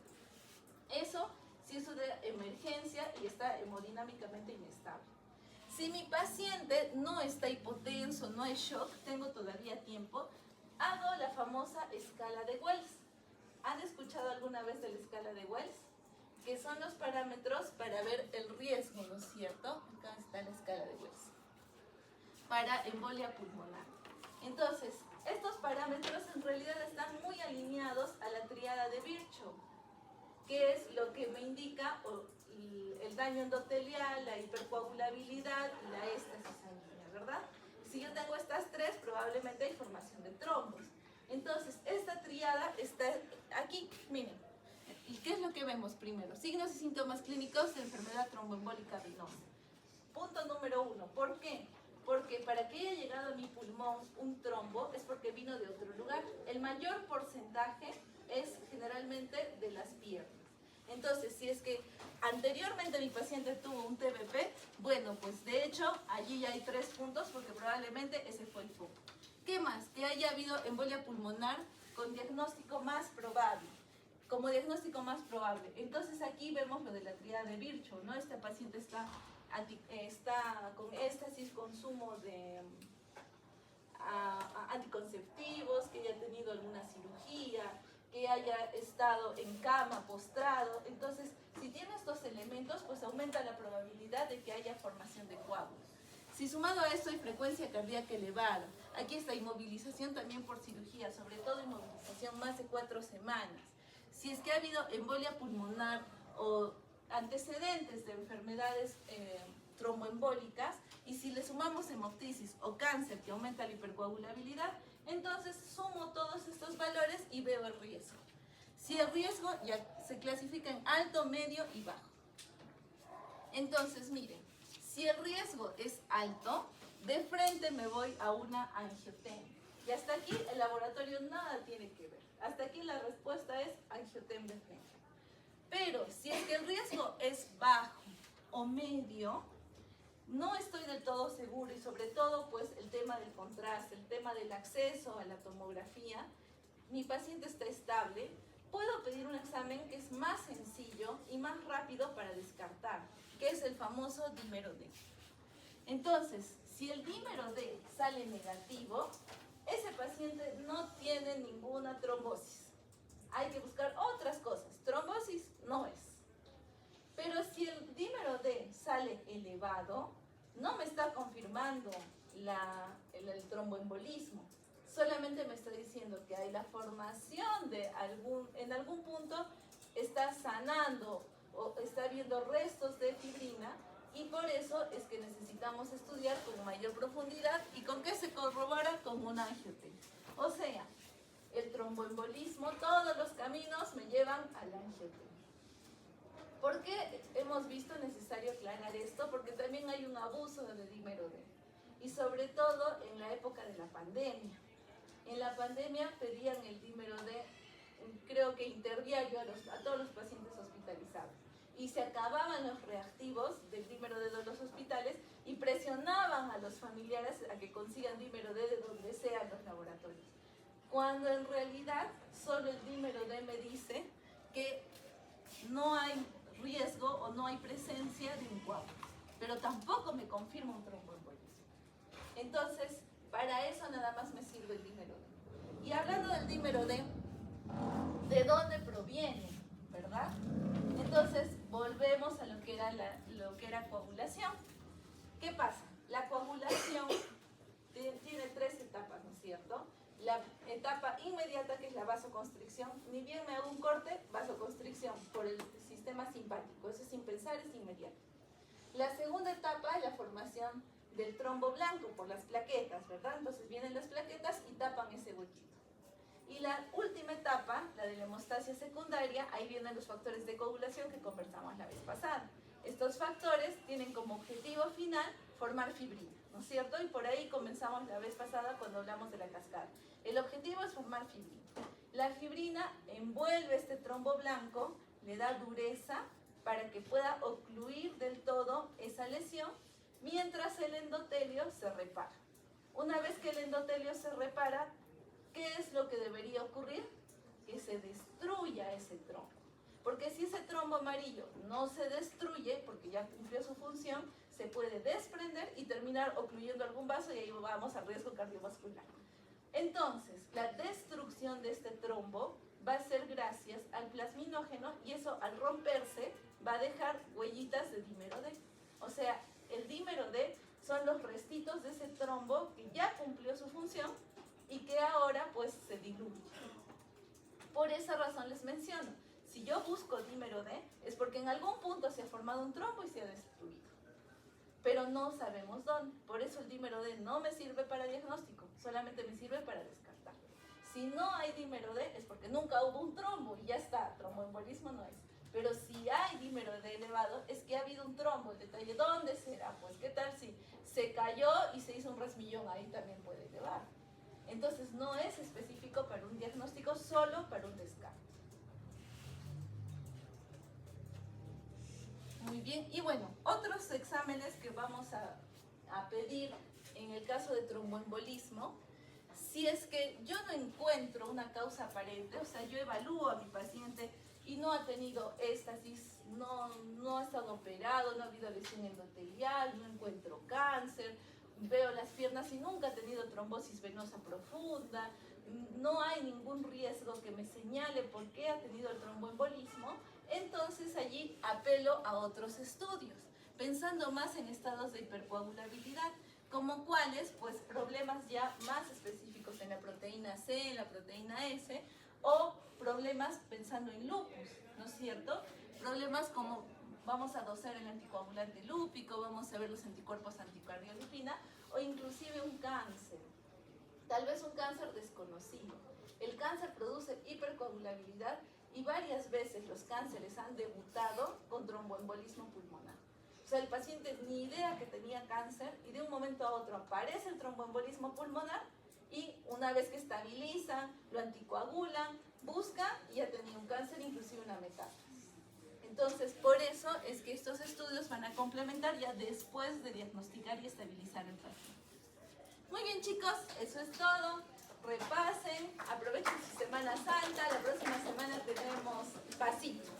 Eso si es una emergencia y está hemodinámicamente inestable. Si mi paciente no está hipotenso, no es shock, tengo todavía tiempo, hago la famosa escala de Wells. ¿Han escuchado alguna vez de la escala de Wells? Que son los parámetros para ver el riesgo, ¿no es cierto? Acá está la escala de Wells. Para embolia pulmonar. Entonces, estos parámetros en realidad están muy alineados a la tríada de Virchow, que es lo que me indica el daño endotelial, la hipercoagulabilidad y la éstasis sanguínea, ¿verdad? Si yo tengo estas tres, probablemente hay formación de trombos. Entonces, esta tríada está aquí, miren. ¿Y qué es lo que vemos primero? Signos y síntomas clínicos de enfermedad tromboembólica venosa. Punto número 1. ¿Por qué? Porque para que haya llegado a mi pulmón un trombo es porque vino de otro lugar. El mayor porcentaje es generalmente de las piernas. Entonces, si es que anteriormente mi paciente tuvo un TBP, bueno, pues de hecho allí ya hay 3 puntos porque probablemente ese fue el foco. ¿Qué más? Que haya habido embolia pulmonar con diagnóstico más probable. Como diagnóstico más probable. Entonces aquí vemos lo de la tríada de Virchow, ¿no? Este paciente está con éstasis, consumo de anticonceptivos, que haya tenido alguna cirugía, que haya estado en cama, postrado. Entonces, si tiene estos elementos, pues aumenta la probabilidad de que haya formación de coágulos. Si sumado a esto hay frecuencia cardíaca elevada, aquí está inmovilización también por cirugía, sobre todo inmovilización más de 4 semanas. Si es que ha habido embolia pulmonar o antecedentes de enfermedades tromboembólicas, y si le sumamos hemoptisis o cáncer que aumenta la hipercoagulabilidad, entonces sumo todos estos valores y veo el riesgo. Si el riesgo ya se clasifica en alto, medio y bajo. Entonces, miren, si el riesgo es alto, de frente me voy a una angiotem. Y hasta aquí el laboratorio nada tiene que ver. Hasta aquí la respuesta es angiotem de frente. Pero si es que el riesgo es bajo o medio, no estoy del todo seguro, y sobre todo pues el tema del contraste, el tema del acceso a la tomografía, mi paciente está estable, puedo pedir un examen que es más sencillo y más rápido para descartar, que es el famoso dímero D. Entonces, si el dímero D sale negativo, ese paciente no tiene ninguna trombosis. Hay que buscar otras cosas. Trombosis no es. Pero si el dímero D sale elevado, no me está confirmando el tromboembolismo. Solamente me está diciendo que hay la formación de en algún punto está sanando o está viendo restos de fibrina, y por eso es que necesitamos estudiar con mayor profundidad. ¿Y con qué se corrobora? Con una angiotem. O sea, el tromboembolismo, todos los caminos me llevan al angiotem. ¿Por qué hemos visto necesario aclarar esto porque también hay un abuso de dímero D. Y sobre todo en la época de la pandemia. En la pandemia pedían el dímero D, creo que interdiario a todos los pacientes hospitalizados. Y se acababan los reactivos del dímero D de los hospitales y presionaban a los familiares a que consigan dímero D de donde sean los laboratorios. Cuando en realidad solo el dímero D me dice que no hay riesgo o no hay presencia de un coágulo, pero tampoco me confirma un tromboembolismo. Entonces, para eso nada más me sirve el dímero D. Y hablando del dímero D, ¿de dónde proviene? ¿Verdad? Entonces, volvemos a lo que era coagulación. ¿Qué pasa? La coagulación tiene tres etapas, ¿no es cierto? La etapa inmediata, que es la vasoconstricción, ni bien me hago un corte, vasoconstricción por el sistema simpático, eso sin pensar es inmediato. La segunda etapa es la formación del trombo blanco por las plaquetas, ¿verdad? Entonces vienen las plaquetas y tapan ese huequito. Y la última etapa, la de la hemostasia secundaria, ahí vienen los factores de coagulación que conversamos la vez pasada. Estos factores tienen como objetivo final formar fibrina, ¿no es cierto? Y por ahí comenzamos la vez pasada cuando hablamos de la cascada. El objetivo es formar fibrina. La fibrina envuelve este trombo blanco, le da dureza para que pueda ocluir del todo esa lesión, mientras el endotelio se repara. Una vez que el endotelio se repara, ¿qué es lo que debería ocurrir? Que se destruya ese trombo. Porque si ese trombo amarillo no se destruye, porque ya cumplió su función, se puede desprender y terminar ocluyendo algún vaso y ahí vamos al riesgo cardiovascular. Entonces, la destrucción de este trombo va a ser gracias al plasminógeno y eso al romperse va a dejar huellitas de dímero D. O sea, el dímero D son los restitos de ese trombo que ya cumplió su función y que ahora pues se diluye. Por esa razón les menciono, si yo busco dímero D es porque en algún punto se ha formado un trombo y se ha destruido. Pero no sabemos dónde. Por eso el dímero D no me sirve para diagnóstico, solamente me sirve para descartar. Si no hay dímero D es porque nunca hubo un trombo y ya está, tromboembolismo no es. Pero si hay dímero D elevado es que ha habido un trombo. El detalle, ¿dónde será? Pues qué tal si se cayó y se hizo un resmillón, ahí también puede elevar. Entonces no es específico para un diagnóstico, solo para un descarte. Muy bien, y bueno, otros exámenes que vamos a pedir en el caso de tromboembolismo, si es que yo no encuentro una causa aparente, o sea, yo evalúo a mi paciente y no ha tenido éstasis, no ha estado operado, no ha habido lesión endotelial, no encuentro cáncer, veo las piernas y nunca ha tenido trombosis venosa profunda, no hay ningún riesgo que me señale por qué ha tenido el tromboembolismo, entonces allí apelo a otros estudios, pensando más en estados de hipercoagulabilidad, como cuáles, pues problemas ya más específicos en la proteína C, en la proteína S, o problemas pensando en lupus, ¿no es cierto? Problemas como vamos a dosar el anticoagulante lúpico, vamos a ver los anticuerpos anticardiolipina, o inclusive un cáncer, tal vez un cáncer desconocido. El cáncer produce hipercoagulabilidad y varias veces los cánceres han debutado con tromboembolismo pulmonar. O sea, el paciente ni idea que tenía cáncer y de un momento a otro aparece el tromboembolismo pulmonar y una vez que estabilizan, lo anticoagulan, busca y ya tenía un cáncer, inclusive una metástasis. Entonces, por eso es que estos estudios van a complementar ya después de diagnosticar y estabilizar el paciente. Muy bien, chicos, eso es todo. Repasen, aprovechen su Semana Santa, la próxima semana tenemos pasito.